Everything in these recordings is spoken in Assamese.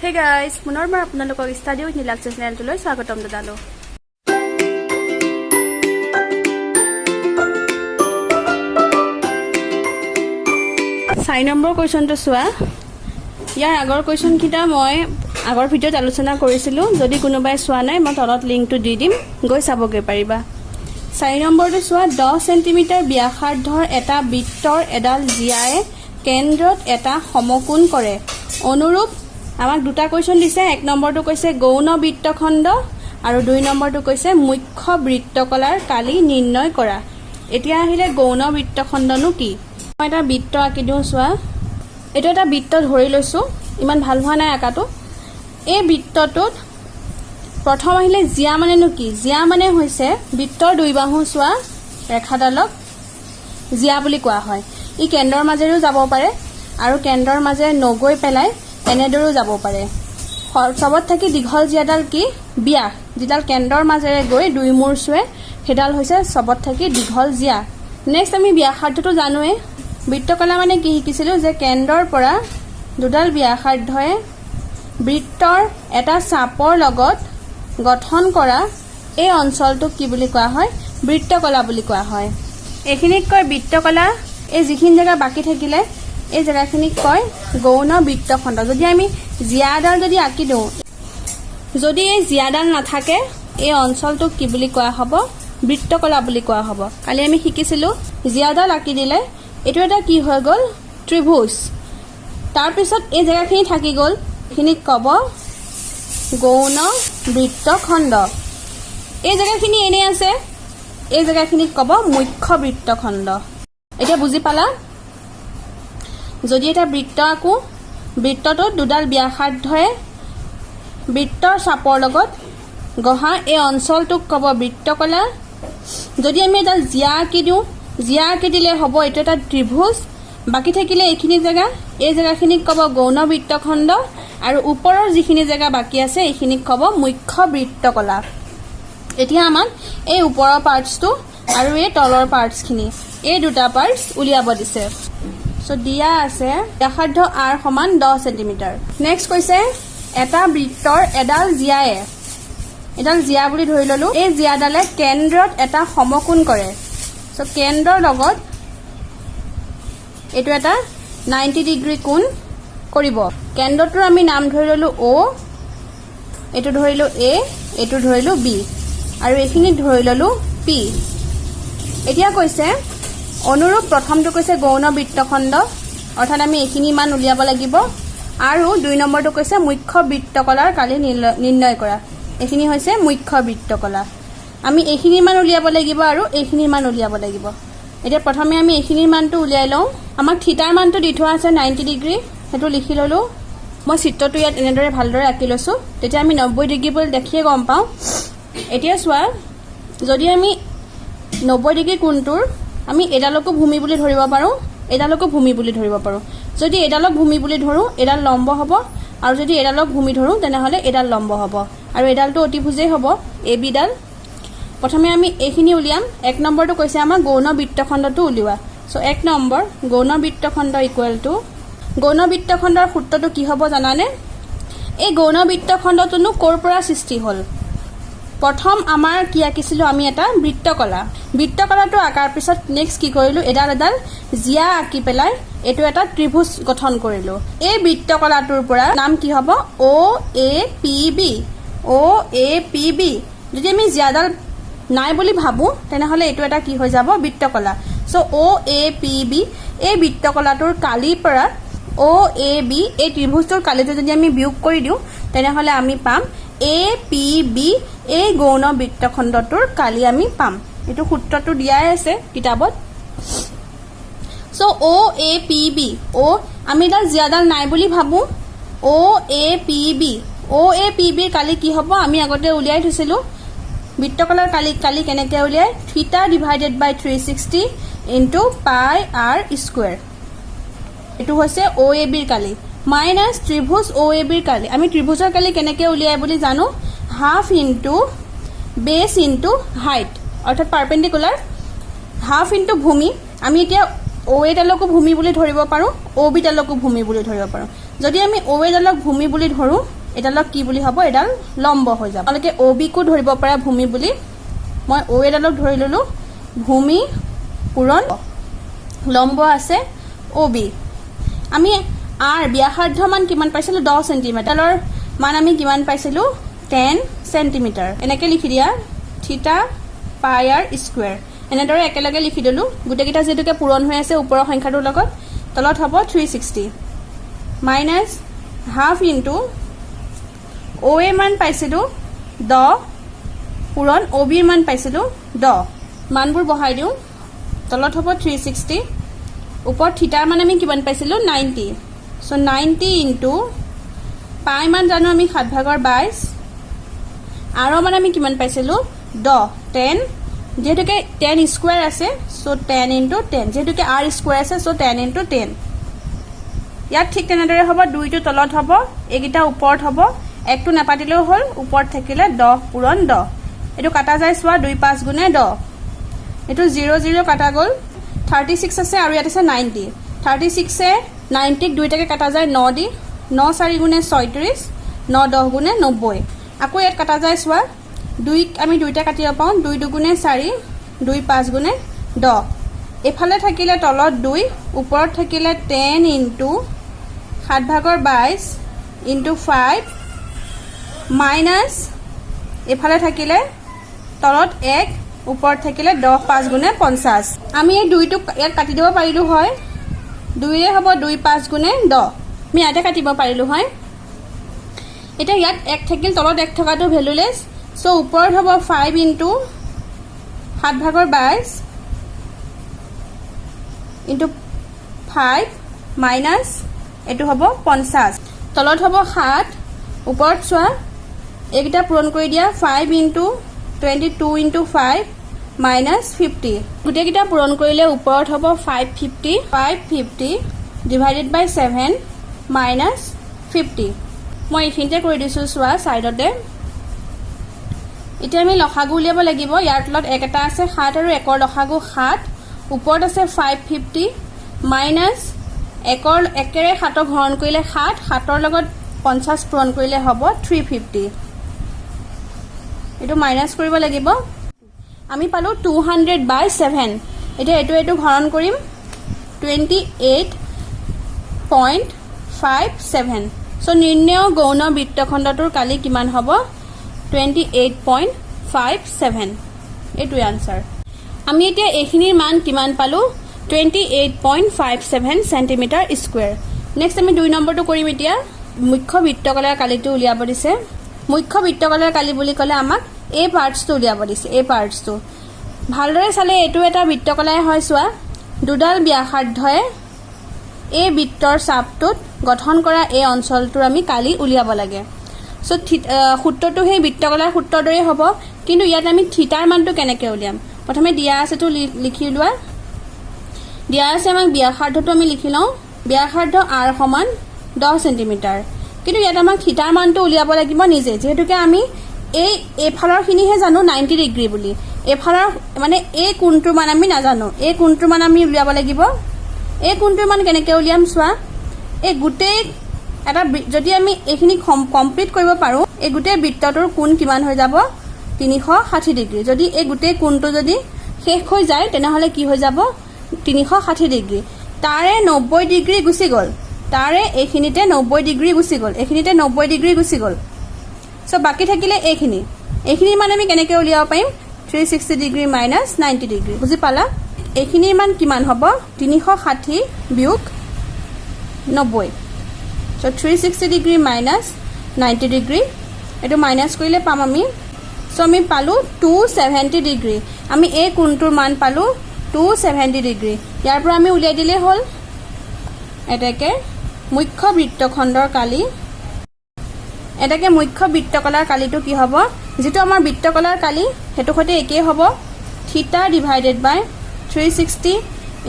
Hey guys, পুনৰবাৰ আপোনালোকক ষ্টাডি উইথ নীলাক্ষী চেনেলটোলৈ স্বাগতম জনালো। চাৰি নম্বৰ কুৱেশ্যনটো চোৱা। ইয়াৰ আগৰ কুৱেশ্যনকেইটা মই আগৰ ভিডিঅ'ত আলোচনা কৰিছিলোঁ। যদি কোনোবাই চোৱা নাই মই তলত লিংকটো দি দিম, গৈ চাবগৈ পাৰিবা। 4 নম্বৰটো চোৱা। 10 সেন্টিমিটাৰ ব্যাসাৰ্ধৰ এটা বৃত্তৰ এডাল জিয়াই কেন্দ্ৰত এটা সমকোণ কৰে। অনুৰূপ আমাক দুটা কুৱেশ্যন দিছে। 1 নম্বৰটো কৈছে গৌণ বৃত্তখণ্ড আৰু 2 নম্বৰটো কৈছে মুখ্য বৃত্তকলাৰ কালি নিৰ্ণয় কৰা। এতিয়া আহিলে গৌণ বৃত্তখণ্ডনো কি। মই এটা বৃত্ত আঁকি দিওঁ চোৱা। এইটো এটা বৃত্ত ধৰি লৈছোঁ, ইমান ভাল হোৱা নাই আঁকাটো। এই বৃত্তটোত প্ৰথম আহিলে জিয়া মানেনো কি। জিয়া মানে হৈছে বৃত্তৰ দুই বাহু চোৱা ৰেখাডালক জিয়া বুলি কোৱা হয়। ই কেন্দ্ৰৰ মাজেৰেও যাব পাৰে আৰু কেন্দ্ৰৰ মাজেৰে নগৈ পেলাই এনেদৰেও যাব পাৰে। চবত থাকি দীঘল জিয়াডাল কি ব্যাস, যিডাল কেন্দ্ৰৰ মাজেৰে গৈ দুই মূৰ চুৱে সেইডাল হৈছে চবত থাকি দীঘল জিয়া। নেক্সট আমি ব্যাসাৰ্ধটো জানোৱে। বৃত্তকলা মানে কি শিকিছিলোঁ যে কেন্দ্ৰৰ পৰা দুডাল ব্যাসাৰ্ধয়ে বৃত্তৰ এটা চাপৰ লগত গঠন কৰা এই অঞ্চলটোক কি বুলি কোৱা হয়, বৃত্তকলা বুলি কোৱা হয়। এইখিনিক কয় বৃত্তকলা। এই যিখিনি জেগা বাকী থাকিলে এই জেগাখিনিক কয় গৌণ বৃত্তখণ্ড। যদি আমি জিয়াডাল যদি আঁকি দিওঁ, যদি এই জিয়াডাল নাথাকে এই অঞ্চলটোক কি বুলি কোৱা হ'ব, বৃত্তকলা বুলি কোৱা হ'ব। কালি আমি শিকিছিলোঁ জিয়াডাল আঁকি দিলে এইটো এটা কি হৈ গ'ল, ত্ৰিভুজ। তাৰপিছত এই জেগাখিনি থাকি গ'ল, এইখিনিক ক'ব গৌণ বৃত্তখণ্ড। এই জেগাখিনি এনেই আছে, এই জেগাখিনিক ক'ব মুখ্য বৃত্তখণ্ড। এতিয়া বুজি পালা। যদি এটা বৃত্ত আঁকো, বৃত্তটোত দুডাল ব্যাসাৰ্ধয়ে বৃত্তৰ চাপৰ লগত গঢ়া এই অঞ্চলটোক ক'ব বৃত্তকলা। যদি আমি এডাল জিয়া আঁকি দিওঁ, জিয়া আঁকি দিলে হ'ব এইটো এটা ত্ৰিভুজ। বাকী থাকিলে এইখিনি জেগা, এই জেগাখিনিক ক'ব গৌণ বৃত্তখণ্ড আৰু ওপৰৰ যিখিনি জেগা বাকী আছে এইখিনিক ক'ব মুখ্য বৃত্তকলা। এতিয়া আমাক এই ওপৰৰ পাৰ্টছটো আৰু এই তলৰ পাৰ্টছখিনি এই দুটা পাৰ্টছ উলিয়াব দিছে। দিয়া আছে ব্যাসাৰ্ধ R সমান 10 সেন্টিমিটাৰ। নেক্সট কৈছে এটা বৃত্তৰ এডাল জিয়ায়ে, এডাল জিয়া বুলি ধৰি ললো, এই জিয়াডালে কেন্দ্ৰত এটা সমকোণ কৰে। কেন্দ্ৰৰ লগত এইটো এটা 90 ডিগ্ৰী কোণ কৰিব। কেন্দ্ৰটোৰ আমি নাম ধৰি ললো O, এইটো ধৰিলো A, এইটো ধৰিলো B আৰু এইখিনি ধৰি ললো P। এতিয়া কৈছে অনুৰূপ প্ৰথমটো কৈছে গৌণ বৃত্তখণ্ড, অৰ্থাৎ আমি এইখিনি মান উলিয়াব লাগিব। আৰু 2 নম্বৰটো কৈছে মুখ্য বৃত্তকলাৰ কালি নিৰ্ণয় কৰা। এইখিনি হৈছে মুখ্য বৃত্তকলা। আমি এইখিনি মান উলিয়াব লাগিব আৰু এইখিনি মান উলিয়াব লাগিব। এতিয়া প্ৰথমে আমি এইখিনিৰ মানটো উলিয়াই লওঁ। আমাক থিটাৰ মানটো দি থোৱা আছে 90 ডিগ্ৰী, সেইটো লিখি ল'লোঁ। মই চিত্ৰটো ইয়াত এনেদৰে ভালদৰে আঁকি লৈছোঁ, তেতিয়া আমি 90 ডিগ্ৰী বুলি দেখিয়ে গম পাওঁ। এতিয়া চোৱা, যদি আমি 90 ডিগ্ৰী কোণটোৰ আমি এডালকো ভূমি বুলি ধৰিব পাৰোঁ, এডালকো ভূমি বুলি ধৰিব পাৰোঁ। যদি এডালক ভূমি বুলি ধৰোঁ এডাল লম্ব হ'ব, আৰু যদি এডালক ভূমি ধৰোঁ তেনেহ'লে এডাল লম্ব হ'ব, আৰু এডালটো অতিভুজেই হ'ব ABডাল। প্ৰথমে আমি এইখিনি উলিয়াম। 1 নম্বৰটো কৈছে আমাক গৌণ বৃত্তখণ্ডটো উলিওৱা। 1 নম্বৰ গৌণ বৃত্তখণ্ড ইকুৱেল টু, গৌণ বৃত্তখণ্ডৰ সূত্ৰটো কি হ'ব জানানে? এই গৌণ বৃত্তখণ্ডটোনো ক'ৰ পৰা সৃষ্টি হ'ল? প্ৰথম আমাৰ কি আঁকিছিলোঁ আমি, এটা বৃত্তকলা। বৃত্তকলাটো আঁকাৰ পিছত নেক্সট কি কৰিলোঁ, এডাল এডাল জিয়া আঁকি পেলাই এইটো এটা ত্ৰিভুজ গঠন কৰিলোঁ। এই বৃত্তকলাটোৰ পৰা নাম কি হ'ব, OAPB। OAPB। যদি আমি জিয়াডাল নাই বুলি ভাবোঁ তেনেহ'লে এইটো এটা কি হৈ যাব, বৃত্তকলা। OAPB এই বৃত্তকলাটোৰ কালিৰ পৰা OAB এই ত্ৰিভুজটোৰ কালিটো যদি আমি বিয়োগ কৰি দিওঁ তেনেহ'লে আমি পাম APB। এই গৌণ বৃত্তখণ্ডটোৰ কালি আমি পাম। এইটো সূত্ৰটো দিয়াই আছে কিতাপত। OAPB, আমি এডাল জিয়াডাল নাই বুলি ভাবোঁ, OAPB। OAPBৰ কালি কি হ'ব, আমি আগতে উলিয়াই থৈছিলোঁ। বৃত্তকলাৰ কালি কেনেকৈ উলিয়াই, থিটা ডিভাইডেড বাই 360 ইনটু পাই R স্কুৱেৰ। এইটো হৈছে OABৰ কালি মাইনাছ ত্ৰিভুজ OABৰ কালি। আমি ত্ৰিভুজৰ কালি কেনেকৈ উলিয়াই বুলি জানো, হাফ ইনটু বেছ ইনটু হাইট, অৰ্থাৎ পাৰ্পেণ্ডিকুলাৰ, হাফ ইনটু ভূমি। আমি এতিয়া OA ডালকো ভূমি বুলি ধৰিব পাৰোঁ, OB ডালকো ভূমি বুলি ধৰিব পাৰোঁ। যদি আমি অ' এডালক ভূমি বুলি ধৰোঁ এডালক কি বুলি হ'ব এডাল লম্ব হৈ যাব আপোনালোকে অ' বিকো ধৰিব পাৰে ভূমি বুলি মই অ' এডালক ধৰি ল'লোঁ ভূমি পূৰণ লম্ব আছে অ' বি আমি আৰ ব্যাসাৰ্ধ মান কিমান পাইছিলোঁ 10 চেণ্টিমিটাৰৰ মান আমি কিমান পাইছিলোঁ 10 চেণ্টিমিটাৰ এনেকৈ লিখি দিয়া থিটা পাই আৰ স্কুৱেৰ এনেদৰে একেলগে লিখি দিলোঁ গোটেইকেইটা যিহেতুকে পূৰণ হৈ আছে ওপৰৰ সংখ্যাটোৰ লগত তলত হ'ব 360 মাইনাছ হাফ ইনটু অ' এ মান পাইছিলোঁ 10 পূৰণ অ' বিৰ মান পাইছিলোঁ 10 মানবোৰ বহাই দিওঁ তলত হ'ব 360 ওপৰত থিটাৰ মান আমি কিমান পাইছিলোঁ 90 চ' 90 ইনটু পাই মান জানো আমি 7/22 আৰু মানে আমি কিমান পাইছিলোঁ 10 যেহেতুকে 10 স্কুৱেৰ আছে চ' 10 ইনটু 10 যেহেতুকে আৰ স্কুৱেৰ আছে চ' 10 ইনটু 10 ইয়াত ঠিক তেনেদৰে হ'ব 2টো তলত হ'ব এইকেইটা ওপৰত হ'ব 1টো নাপাতিলেও হ'ল ওপৰত থাকিলে 10 পূৰণ 10 এইটো কাটা যায় চোৱা 2 5 গুণে 10 এইটো 0 0 কাটা গ'ল 36 আছে আৰু ইয়াত আছে 90 36 এ 90ক দুইটাকে কাটা যায় 9 দি 9 4 গুণে 36 9 10 গুণে 90 আকৌ ইয়াত কাটা যায় চোৱা 2 আমি দুইটা কাটিব পাওঁ 2 2 গুণে 4 2 5 গুণে 10 এফালে থাকিলে তলত 2 ওপৰত থাকিলে 10 ইনটু 7/22 ইনটু 5 মাইনাছ এফালে থাকিলে তলত 1 ওপৰত থাকিলে 10 5 গুণে 50 আমি এই 2টো ইয়াত কাটি দিব পাৰিলোঁ হয় 2ৰে হ'ব 2 5 গুণে 10 আমি ইয়াতে কাটিব পাৰিলোঁ হয় এতিয়া ইয়াত 1 থাকিল তলত 1 থকাটো ভেলুলেছ চ' ওপৰত হ'ব 5 ইনটু 7/22 ইনটু 5 মাইনাছ এইটো হ'ব 50 তলত হ'ব 7 ওপৰত চোৱা এইকেইটা পূৰণ কৰি দিয়া 5 ইনটু 22 ইনটু 5 মাইনাছ 50 গোটেইকেইটা পূৰণ কৰিলে ওপৰত হ'ব 550 ডিভাইডেড বাই 7 মাইনাছ 50 মই এইখিনিতে কৰি দিছোঁ চোৱা ছাইডতে এতিয়া আমি লসাগু উলিয়াব লাগিব ইয়াৰ তলত 1 এটা আছে 7 আৰু 1ৰ লসাগু 7 ওপৰত আছে 550 মাইনাছ 1ৰে 7ক হৰণ কৰিলে 7 7ৰ লগত 50 পূৰণ কৰিলে হ'ব 350 এইটো মাইনাছ কৰিব লাগিব আমি পালোঁ 200/7 এতিয়া এইটো হৰণ কৰিম 28.57 চ' নিৰ্ণয় গৌণ বৃত্তখণ্ডটোৰ কালি কিমান হ'ব 28.57 এইটোৱে আনচাৰ আমি এতিয়া এইখিনিৰ মান কিমান পালোঁ 28.57 চেণ্টিমিটাৰ স্কুৱেৰ নেক্সট আমি 2 নম্বৰটো কৰিম এতিয়া মুখ্য বৃত্তকলাৰ কালিটো উলিয়াব দিছে মুখ্য বৃত্তকলাৰ কালি বুলি ক'লে আমাক এই পাৰ্টছটো উলিয়াব দিছে এই পাৰ্টছটো ভালদৰে চালে এইটো এটা বৃত্তকলাই হয় চোৱা দুডাল ব্যাসাৰ্ধয়ে এই বৃত্তৰ চাপটোত গঠন কৰা এই অঞ্চলটোৰ আমি কালি উলিয়াব লাগে চ' সূত্ৰটো সেই বৃত্তকলাৰ সূত্ৰৰ দৰেই হ'ব কিন্তু ইয়াত আমি থিটাৰ মানটো কেনেকৈ উলিয়াম প্ৰথমে দিয়া আছেটো লিখি লোৱা দিয়া আছে আমাক ব্যাসাৰ্ধটো আমি লিখি লওঁ ব্যাসাৰ্ধ r সমান 10 চেণ্টিমিটাৰ কিন্তু ইয়াত আমাক থিটাৰ মানটো উলিয়াব লাগিব নিজে যেহেতুকে আমি এইফালৰখিনিহে জানো 90 ডিগ্ৰী বুলি এইফালৰ মানে এই কোণটোৰ মান আমি নাজানো এই কোণটোৰ মান আমি উলিয়াব লাগিব এই কোণটোৰ মান কেনেকৈ উলিয়াম চোৱা এই গোটেই এটা যদি আমি এইখিনি কমপ্লিট কৰিব পাৰোঁ এই গোটেই বৃত্তটোৰ কোণ কিমান হৈ যাব 360 ডিগ্ৰী যদি এই গোটেই কোণটো যদি শেষ হৈ যায় তেনেহ'লে কি হৈ যাব 360 ডিগ্ৰী তাৰে 90 ডিগ্ৰী গুচি গ'ল তাৰে এইখিনিতে 90 ডিগ্ৰী গুচি গ'ল এইখিনিতে 90 ডিগ্ৰী গুচি গ'ল চ' বাকী থাকিলে এইখিনিৰ মান আমি কেনেকৈ উলিয়াব পাৰিম 360 ডিগ্ৰী মাইনাছ 90 ডিগ্ৰী বুজি পালা এইখিনিৰ মান কিমান হ'ব 360 বিয়োগ 90 চ' 360 ডিগ্ৰী মাইনাছ 90 ডিগ্ৰী এইটো মাইনাছ কৰিলে পাম আমি চ' আমি পালোঁ 270 ডিগ্ৰী আমি এই কোণটোৰ মান পালোঁ 270 ডিগ্ৰী ইয়াৰ পৰা আমি উলিয়াই দিলেই হ'ল এটাকে মুখ্য বৃত্তখণ্ডৰ কালি এটাকে মুখ্য বৃত্তকলাৰ কালিটো কি হ'ব যেটো আমাৰ বৃত্তকলাৰ কালি হেতু সৈতে একেই হ'ব থিটা ডিভাইডেড বাই 360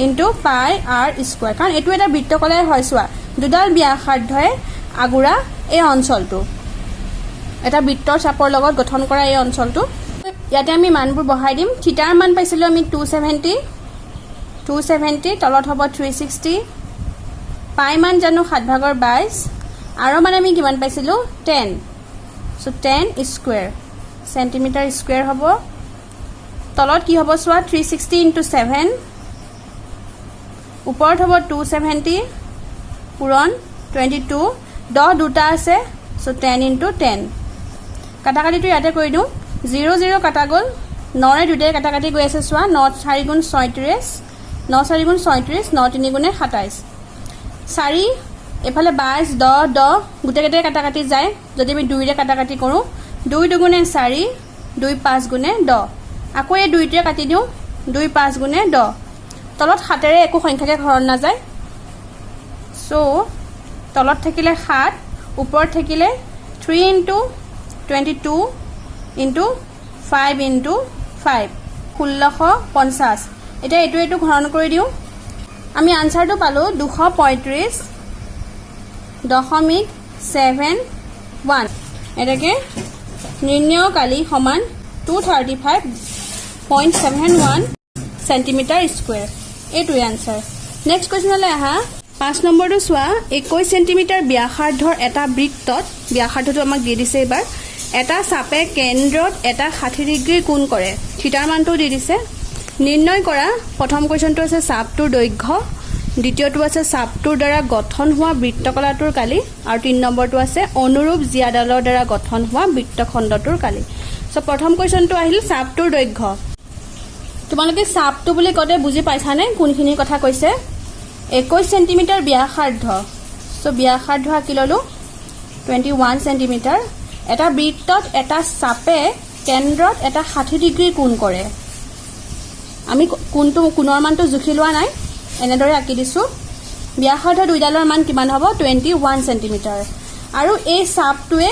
ইনটু পাই r স্কয়াৰ কাৰণ এটো এটা বৃত্তকলাই হয় চোৱা দুডাল ব্যাসাৰ্ধয়ে আগুৰা এই অঞ্চলটো এটা বৃত্তৰ চাপৰ লগত গঠন কৰা এই অঞ্চলটো ইয়াতে আমি মানবোৰ বহাই দিম থিটাৰ মান পাইছিলো আমি 270 তলত হ'ব 360 পাই মান জানো 7/22 আৰু মানে আমি কিমান পাইছিলো 10 সো 10 স্কয়াৰ সেন্টিমিটাৰ স্কয়াৰ হ'ব তলত কি হ'ব সোৱা 360 * 7 ওপৰত হ'ব 270 পূৰণ 22 10 দুটা আছে সো 10 * 10 কাটাকাটিটো ইয়াতে কৰি দিও 0 0 কাটা গল 9 ৰে দুটাই কাটাকাটি গৈ আছে সোৱা 9 4 * 36 9 4 * 36 9 3 * 27 4 এফালে 22 10 10 গুটে কেটে কাটাকাটি যায় যদি আমি 2 ৰে কাটাকাটি কৰো 2 2 * 4 2 5 * 10 আকৌ এই 2 টোৱে কাটি দিও 2 5 * 10 তলত 7 ৰে একো সংখ্যাকে হৰণ না যায় সো তলত থাকিলে 7 ওপৰত থাকিলে 3 * 22 * 5 * 5 1650 এটা এটো এটো হৰণ কৰি দিও আমি আনসাৰটো পালো 235.71 এটাকে নিৰ্ণয় কালি সমান 235.71 সেন্টিমিটাৰ স্কয়াৰ এটো আনসাৰ নেক্সট কোৱেশ্চনলে আহা 5 নম্বৰটো সোৱা 21 সেন্টিমিটাৰ ব্যাসাৰ্ধৰ এটা বৃত্তত ব্যাসাৰ্ধটো আমাক দি দিছে এবাৰ এটা চাপে কেন্দ্ৰত এটা 60 ডিগ্ৰী কোণ কৰে থিটাৰ মানটো দি দিছে নিৰ্ণয় কৰা প্ৰথম কোৱেশ্চনটো আছে চাপটোৰ দৈৰ্ঘ্য দ্বিতীয়টো আছে চাপটোৰ দ্বাৰা গঠন হোৱা বৃত্তকলাটোৰ কালি আৰু 3 নম্বৰটো আছে অনুৰূপ জিয়াডালৰ দ্বাৰা গঠন হোৱা বৃত্তখণ্ডটোৰ কালি সো প্ৰথম কোৱেশ্চনটো আহিল চাপটোৰ দৈৰ্ঘ্য তোমালোকে চাপটো বুলি কতে বুজি পাইছানে কোনখিনি কথা কৈছে 21 সেন্টিমিটাৰ ব্যাসাৰ্ধ সো ব্যাসাৰ্ধ আকি ললো 21 সেন্টিমিটাৰ এটা বৃত্তত এটা চাপে কেন্দ্ৰত এটা 60 ডিগ্ৰী কোণ কৰে আমি কোণৰ মানটো জুখি লোৱা নাই এনেদৰে আকি দিছো ব্যাসাৰ্ধ দুইডালৰ মান কিমান হ'ব 21 সেন্টিমিটাৰ আৰু এই চাপটোৱে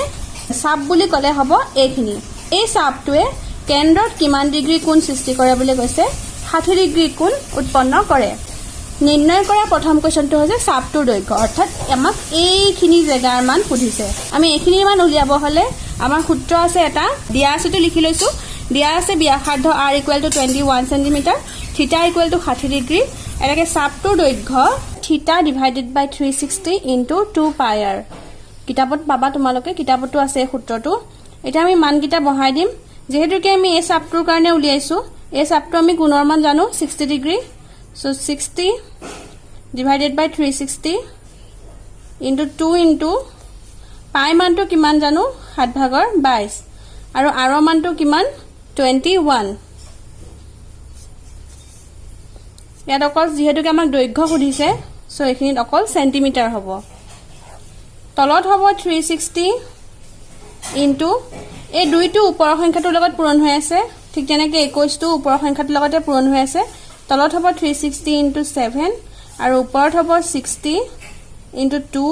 চাপ বুলি কলে হ'ব এইখিনি এই চাপটোৱে কেন্দ্ৰত কিমান ডিগ্ৰী কোণ সৃষ্টি কৰে বুলি কৈছে 60 ডিগ্ৰী কোণ উৎপন্ন কৰে নিৰ্ণয় কৰা প্ৰথম কোৱেশ্চনটো হৈছে চাপটোৰ দৈৰ্ঘ্য অৰ্থাৎ আমাক এইখিনি জেগাৰ মান সুধিছে আমি এইখিনি মান উলিয়াব হলে আমাৰ সূত্ৰ আছে এটা দিয়া আছেটো লিখি লৈছো দিয়া আছে ব্যাসাৰ্ধ r = 21 সেন্টিমিটাৰ থিটা = 60 ডিগ্ৰী এটাকে চাপটোৰ দৈৰ্ঘ্য থিটা / 360 * 2 পাই r কিতাপত পাবা তোমালোকে কিতাপতো আছে এই সূত্ৰটো এটা আমি মানকিটা বহাই দিম যেহেতুকে আমি এই চাপটোৰ কাৰণে উলিয়াইছো এই চাপটো আমি কোণৰ মান জানো 60 ডিগ্ৰী সো 60 / 360 * 2 পাই মানটো কিমান জানো 7/22 আৰু r মানটো কিমান 21 ইয়াত অকল যেহেতুকে আমাক দৈৰ্ঘ্য সুধিছে সো এখিনিত অকল সেন্টিমিটাৰ হ'ব তলত হ'ব 360 ইনটু এই দুইটো ওপৰৰ সংখ্যাটোৰ লগত পূৰণ হৈ আছে ঠিক তেনেকৈ 21 টো ওপৰৰ সংখ্যাটোৰ লগতে পূৰণ হৈ আছে তলত হ'ব 360 * 7 আৰু ওপৰত হ'ব 60 * 2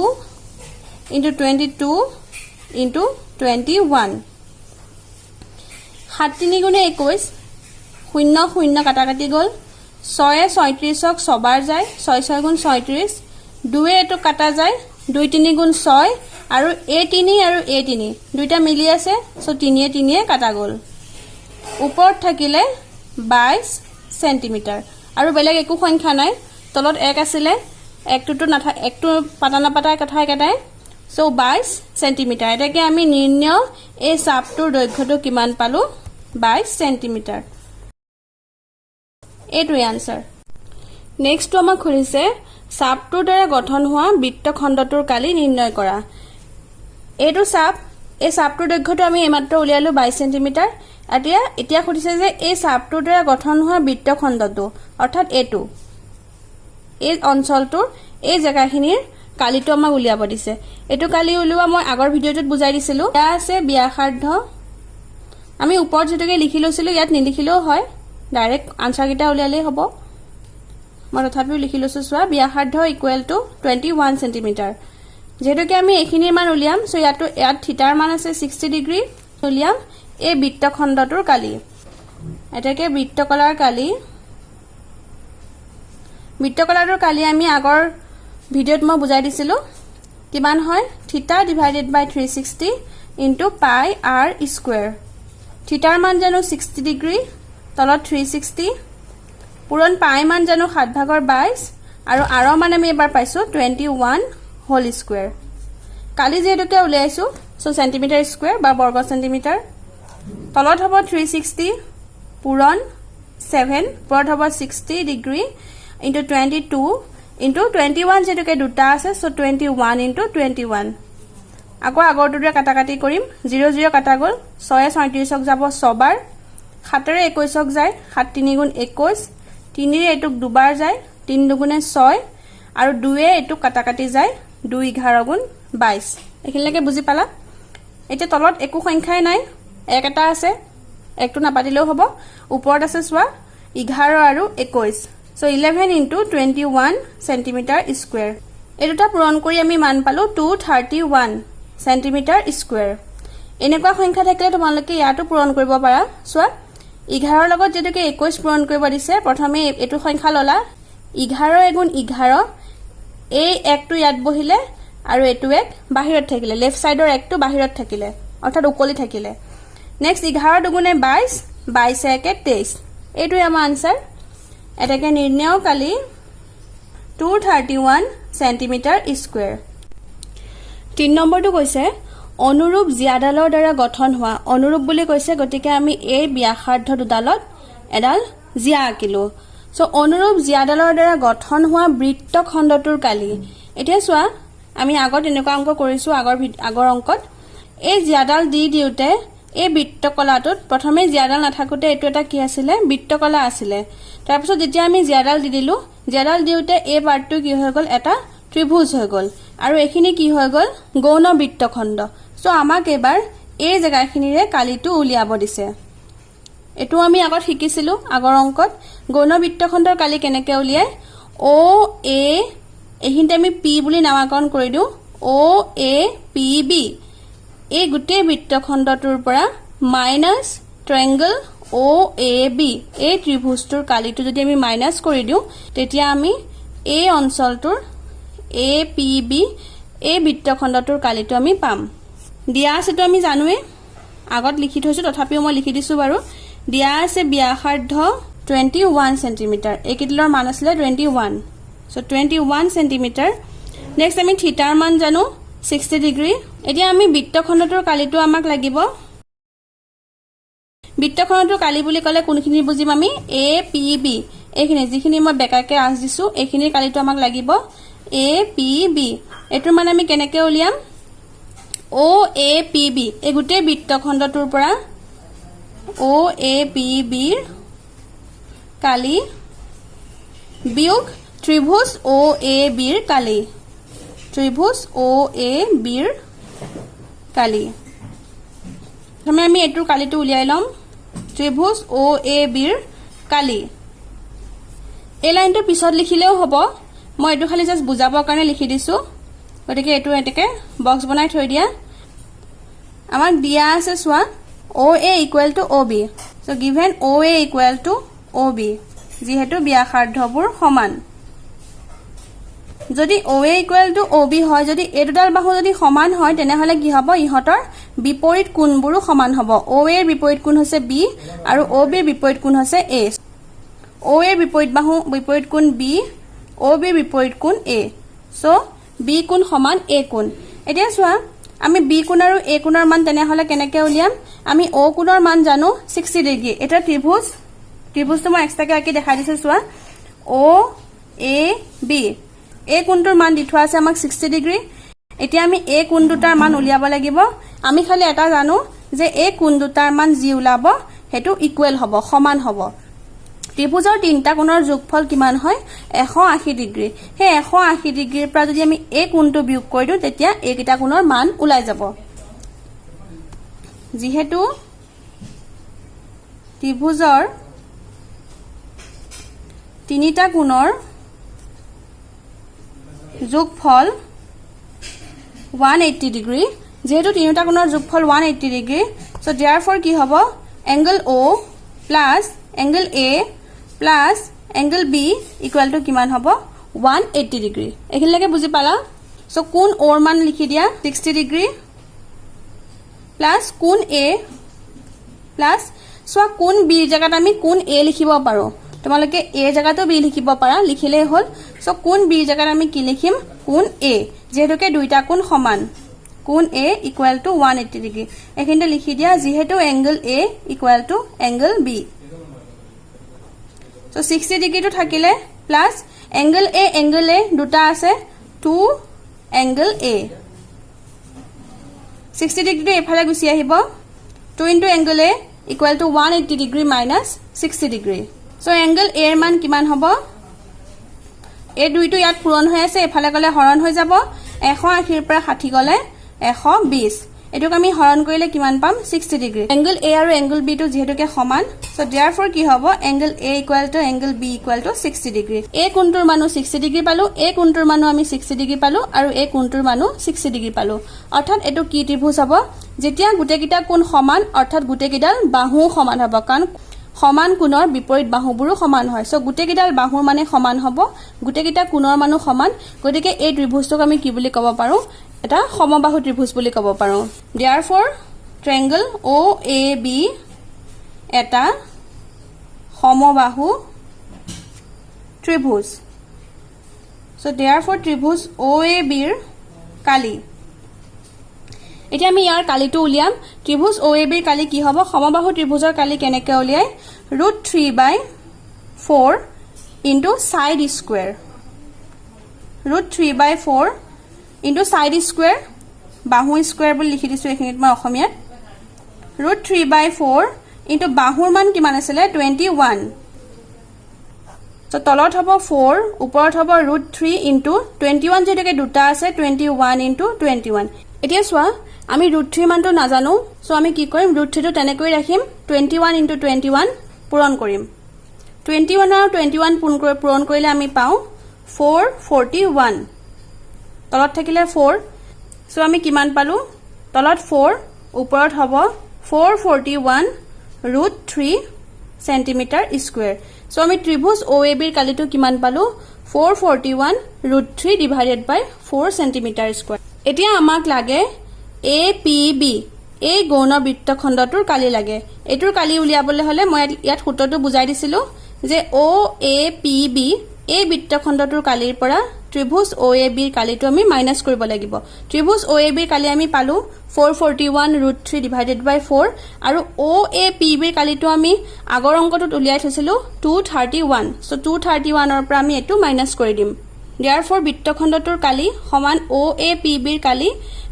* 22 * 21 7 3 * 21 0 0 কাটাকাটি গল 6 এ 36ক ছবাৰ যায় 6 6 * 36 2 এ এটো কাটা যায় 2 3 * 6 আৰু a3 আৰু a3 দুইটা মিলি আছে সো 3 এ 3 এ কাটা গল ওপৰত থাকিলে 22 সেন্টিমিটাৰ আৰু বেলেগ একো সংখ্যা নাই তলত 1 আছিল একটো না একটো পাতা না পাতা কথা এটাই সো 22 সেন্টিমিটাৰ এটাকে আমি নিৰ্ণয় এই চাপটোৰ দৈৰ্ঘ্যটো কিমান পালো 22 সেন্টিমিটাৰ এটো আনসাৰ নেক্সটটো আমাক খুলিছে চাপটোৰ দ্বাৰা গঠন হোৱা বৃত্তখণ্ডটোৰ কালি নিৰ্ণয় কৰা এটো চাপ এই চাপটোৰ দৈৰ্ঘ্যটো আমি এমাত্ৰ উলিয়ালো 22 সেন্টিমিটাৰ এতিয়া খুলিছে যে এই চাপটোৰ দ্বাৰা গঠন হোৱা বৃত্তখণ্ডটো অৰ্থাৎ এটো এই অঞ্চলটোৰ এই জায়গাখিনিৰ কালিটো আমাক উলিয়াব দিছে এটো কালি উলিওৱা মই আগৰ ভিডিওটোত বুজাই দিছিলো ইয়া আছে ব্যাসাৰ্ধ আমি ওপৰত যেটোকে লিখি লৈছিলো ইয়াত নিলিখিলেও হয় ডাইৰেক্ট আনসাৰ কিটা উলিয়ালেই হ'ব মই তথাপিও লিখি লৈছো সোৱা ব্যাসাৰ্ধ = 21 সেন্টিমিটাৰ যেটোকে আমি এইখিনি মান উলিয়াম সো ইয়াত থিটাৰ মান আছে 60 ডিগ্ৰী উলিয়াম এই বৃত্তখণ্ডটোৰ কালি এটাকে বৃত্তকলাৰ কালি আমি আগৰ ভিডিওত মই বুজাই দিছিলো কিমান হয় থিটা / 360 * পাই r স্কয়াৰ থিটাৰ মান জানো 60 ডিগ্ৰী তলত 360 পূৰণ পাই মান জানো 7/22 আৰু r মান আমি এবাৰ পাইছো 21 হোল স্কয়াৰ কালি যেহেতুকে উলিয়াইছো সো সেন্টিমিটাৰ স্কয়াৰ বা বৰ্গ সেন্টিমিটাৰ তলত হ'ব 360 পূৰণ 7 ওপৰত হ'ব 60 ডিগ্ৰী ইনটু 22 ইনটু 21 যেহেতুকে দুটা আছে সো 21 ইনটু 21 আকৌ আগৰটোৰে কাটাকাটি কৰিম 0 0 কাটা গল 6 37ক যাব 6 বাৰ 7 ৰে 21ক যায় 7 3 গুণ 21 3 ৰে এটুক দুবাৰ যায় 3 দুগুণে 6 আৰু 2 এ এটুক কাটাকাটি যায় 2 11 গুণ 22 এখিনলৈকে বুজি পালা এতিয়া তলত একো সংখ্যাই নাই এক এটা আছে একটো নাপাতিলেও হ'ব ওপৰত আছে সোৱা 11 আৰু 21 সো 11 ইনটু 21 সেন্টিমিটাৰ স্কয়াৰ এই দুটা পূৰণ কৰি আমি মান পালো 231 সেন্টিমিটাৰ স্কয়াৰ এনেকুৱা সংখ্যা থাকিলে তোমালোকে ইয়াটো পূৰণ কৰিব পাৰা সোৱা 11 লগত যেটোকে 21 পূৰণ কৰিব দিছে প্ৰথমে এটো সংখ্যা ললা 11 এগুণ 11 এই একটো ইয়াত বহিলে আৰু এটো এক বাহিৰত থাকিলে লেফট সাইডৰ একটো বাহিৰত থাকিলে অৰ্থাৎ উকলি থাকিলে নেক্সট 11 দুগুণে 22 22 একে 23 এইটো আমাৰ আনসাৰ এটাকে নিৰ্ণয় কালি 231 সেন্টিমিটাৰ স্কয়াৰ 3 নম্বৰটো কৈছে অনুৰূপ জিয়াডালৰ দ্বাৰা গঠন হোৱা অনুৰূপ বুলি কৈছে গতিকে আমি এই ব্যাসাৰ্ধ দুডালত এডাল জিয়া আঁকিলো সো অনুৰূপ জিয়াডালৰ দ্বাৰা গঠন হোৱা বৃত্তখণ্ডটোৰ কালি এতিয়া চোৱা আমি আগত এনেকুৱা অংক কৰিছো আগৰ অংকত এই জিয়াডাল দি দিউতে এই বৃত্তকলাটোত প্ৰথমে জিয়াডাল নাথাকুতে এটো এটা কি আছিল বৃত্তকলা আছিল তাৰ পিছত যেতিয়া আমি জিয়াডাল দি দিলো জিয়াডাল দিউতে এই পাৰ্টটো কি হৈ গল এটা ত্ৰিভুজ হৈ গল আৰু এখিনি কি হৈ গল গৌণ বৃত্তখণ্ড সো আমাক এবাৰ এই জায়গাখিনিৰে কালিটো উলিয়াব দিছে এটো আমি আগত শিকিছিলো আগৰ অংকত গৌণ বৃত্তখণ্ডৰ কালি কেনেকৈ উলিয়াই ও এ এহিনতে আমি পি বুলি নামকৰণ কৰি দিও ও এ পি বি এই গুটে বৃত্তখণ্ডটোৰ পৰা মাইনাস ট্ৰায়াঙ্গল ও এ বি এই ত্ৰিভুজটোৰ কালিটো যদি আমি মাইনাস কৰি দিও তেতিয়া আমি এই অঞ্চলটোৰ এ পি বি এই বৃত্তখণ্ডটোৰ কালিটো আমি পাম দিয়া আছে তো আমি জানোৱে আগত লিখি থৈছো তথাপিও মই লিখি দিছো বাৰু দিয়া আছে ব্যাসাৰ্ধ 21 সেন্টিমিটাৰ একিডলৰ মান আছিল 21 সো 21 সেন্টিমিটাৰ নেক্সট আমি থিটাৰ মান জানো 60 ডিগ্ৰী এতিয়া আমি বৃত্তখণ্ডটোৰ কালিটো আমাক লাগিব বৃত্তখণ্ডটোৰ কালি বুলি কলে কোনখিনি বুজিম আমি এ পি বি এইখিনি যিখিনি মই বেকাকে আছ দিছো এইখিনি কালিটো আমাক লাগিব এ পি বি এটোৰ মান আমি কেনেকৈ উলিয়াম ও এ পি বি এই গুটে বৃত্তখণ্ডটোৰ পৰা ও এ পি বিৰ কালি বিয়োগ ত্ৰিভুজ ও এ বিৰ কালি ত্ৰিভুজ ও এ বিৰ কালি আমি এটোৰ কালিটো উলিয়াই লম ত্ৰিভুজ ও এ বিৰ কালি এই লাইনটো পিছত লিখিলেও হ'ব মই এটো খালি জাস্ট বুজাবৰ কাৰণে লিখি দিছো গতিকে এটো এটাকে বক্স বনাই থৈ দিয়া আমাক দিয়া আছে সোৱা O A equal to O B so given O A equal to O B যেহেতু ব্যাসাৰ্ধবোৰ সমান যদি O A equal to O B হয় যদি এই দুডাল বাহু যদি সমান হয় তেনেহলে কি হ'ব ইহতৰ বিপৰীত কোণবোৰো সমান হ'ব ও এৰ বিপৰীত কোণ হৈছে বি আৰু ও বিৰ বিপৰীত কোণ হৈছে এ ও এৰ বিপৰীত বাহু বিপৰীত কোণ বি ও বিৰ বিপৰীত কোণ এ সো বি কোণ সমান এ কোণ এতিয়া চোৱা আমি বি কোণ আৰু এ কোণৰ মান তেনেহলে কেনেকৈ উলিয়াম আমি ও কোণৰ মান জানো 60 ডিগ্ৰী এটা ত্ৰিভুজটো মই এক্সট্ৰাকে আঁকি দেখাই দিছো চোৱা ও এ বি এই কোণটোৰ মান দি থোৱা আছে আমাক 60 ডিগ্ৰী এতিয়া আমি এই কোণ দুটাৰ মান উলিয়াব লাগিব আমি খালি এটা জানো যে এই কোণ দুটাৰ মান যি উলাব হেতু ইকুৱেল হ'ব সমান হ'ব ত্ৰিভুজৰ তিনটা কোণৰ যোগফল কিমান হয় 180 ডিগ্ৰী হে 180 ডিগ্ৰীৰ পৰা যদি আমি এই কোণটো বিয়োগ কৰি দিও তেতিয়া এইকিটা কোণৰ মান উলাই যাব যেহেতু ত্ৰিভুজৰ তিনিটা কোণৰ যোগফল 180 ডিগ্ৰী যেহেতু তিনিটা কোণৰ যোগফল 180 ডিগ্ৰী সো therefore কি হ'ব angle O plus angle A plus angle B equal to কিমান হ'ব 180 ডিগ্ৰী এখিনলৈকে বুজি পালা সো কোণ O ৰ মান লিখি দিয়া 60 ডিগ্ৰী প্লাস কোণ A প্লাস সো কোণ B ৰ জায়গাত আমি কোণ A লিখিব পাৰো তোমালোকে A জায়গাটো B লিখিব পাৰা লিখিলেই হল সো কোণ B ৰ জায়গাত আমি কি লিখিম কোণ A যেহেতুকে দুইটা কোণ সমান কোণ A ইকুৱেল টু 180 ডিগ্ৰী এইখিনিতে লিখি দিয়া যিহেতু angle A equal to angle B so 60 ডিগ্ৰীটো থাকিলে প্লাস এংগল A দুটা আছে 2 এংগল A 60 ডিগ্ৰীটো এফালে গুচি আহিব 2 into angle A equal to 180 degree minus 60 degree so angle A এৰ মান কিমান হ'ব এই দুইটো ইয়াত পূৰণ হৈ আছে এফালে গলে হৰণ হৈ যাব 180 ৰ পৰা 60 গলে 120 এটোক আমি হৰণ কৰিলে কিমান পাম 60 ডিগ্ৰী এংগল A আৰু এংগল B টো যেহেতুকে সমান সো देयरफॉर কি হ'ব angle A equal to angle B equal to 60 degree A কোণটোৰ মানো 60 ডিগ্ৰী পালো A কোণটোৰ মানো আমি 60 ডিগ্ৰী পালো আৰু A কোণটোৰ মানো 60 ডিগ্ৰী পালো অৰ্থাৎ এটো কি ত্ৰিভুজ হ'ব যেতিয়া গুটেকিটা কোণ সমান অৰ্থাৎ গুটেকিডাল বাহু সমান হ'ব কাৰণ সমান কোণৰ বিপৰীত বাহুবোৰো সমান হয় সো গুটেকিডাল বাহুৰ মানে সমান হ'ব গুটেকিটা কোণৰ মানো সমান গতিকে এই ত্ৰিভুজটোক আমি কি বুলি ক'ব পাৰো এটা সমবাহু ত্ৰিভুজ বুলি ক'ব পাৰো देयरफॉर ট্ৰায়াঙ্গল OAB এটা সমবাহু ত্ৰিভুজ সো देयरफॉर ত্ৰিভুজ OAB ৰ কালি এতিয়া আমি ইয়াৰ কালিটো উলিয়াম ত্ৰিভুজ OAB ৰ কালি কি হ'ব সমবাহু ত্ৰিভুজৰ কালি কেনেকৈ উলিয়াই √3/4 into side square √3/4 into side square বাহু স্কয়াৰ বুলি লিখি দিছো এখিনিত মই অসমীয়াত √3/4 ইনটু বাহুৰ মান কিমান আছিল 21 তো তলত হ'ব 4 ওপৰত হ'ব √3 ইনটু 21 যেটাকে দুটা আছে 21 ইনটু 21 এতিয়া সোৱা আমি √3 মানটো নাজানো সো আমি কি কৰিম √3 টো তেনেকৈ ৰাখিম 21 ইনটু 21 পূৰণ কৰিম 21 আৰু 21 পূৰণ কৰিলে আমি পাও 441 তলত থাকিলে 4 সো আমি কিমান পালো তলত 4 ওপৰত হ'ব 441 √3 সেন্টিমিটাৰ স্কয়াৰ সো আমি ত্ৰিভুজ OAB ৰ কালিটো কিমান পালো 441 √3 ডিভাইডেড বাই 4 সেন্টিমিটাৰ স্কয়াৰ এতিয়া আমাক লাগে APB এই গৌণ বৃত্তখণ্ডটোৰ কালি লাগে এটোৰ কালি উলিয়াবলৈ হলে মই ইয়াত সূত্ৰটো বুজাই দিছিলো যে OAPB এই বৃত্তখণ্ডটোৰ কালিৰ পৰা ত্ৰিভুজ OAB ৰ কালিটো আমি মাইনাস কৰিব লাগিব ত্ৰিভুজ OAB ৰ কালি আমি পালো 441 √3 ডিভাইডেড বাই 4 আৰু OAPB ৰ কালিটো আমি আগৰ অংকটোত উলিয়াই থৈছিলো 231 সো 231 ৰ পৰা আমি এটো মাইনাস কৰি দিম देयरफॉर বৃত্তখণ্ডটোৰ কালি সমান OAPB ৰ কালি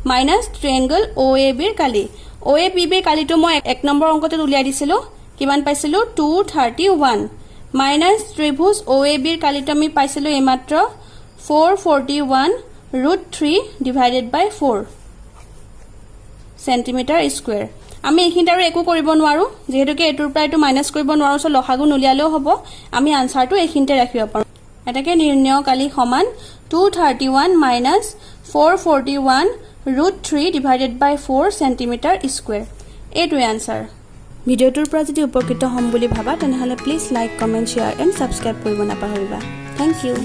মাইনাস ট্ৰায়াঙ্গল OAB ৰ কালি OAPB ৰ কালিটো মই 1 নম্বৰ অংকটোত উলিয়াই দিছিলো কিমান পাইছিলো 231 মাইনাস ত্ৰিভুজ OAB ৰ কালিটো আমি পাইছিলো এইমাত্ৰ 441 √3 ডিভাইডেড বাই 4 সেন্টিমিটাৰ স্কয়াৰ আমি এইখিনিত আৰু একো কৰিব নোৱাৰো যেহেতুকে এটোৰ পৰা এটো মাইনাস কৰিব নোৱাৰো সো লসাগু উলিয়ালেও হ'ব আমি আনসাৰটো এইখিনিতে ৰাখিব পাৰো এটাকে নিৰ্ণয় কালি সমান 231 minus 441 √3 divided by 4 centimetre square এইটোৱে আনসাৰ ভিডিওটোৰ পৰা যদি উপকৃত হ'ম বুলি ভাবা তেনহলে please like comment share and subscribe কৰিব নাপাহৰিবা থ্যাংক ইউ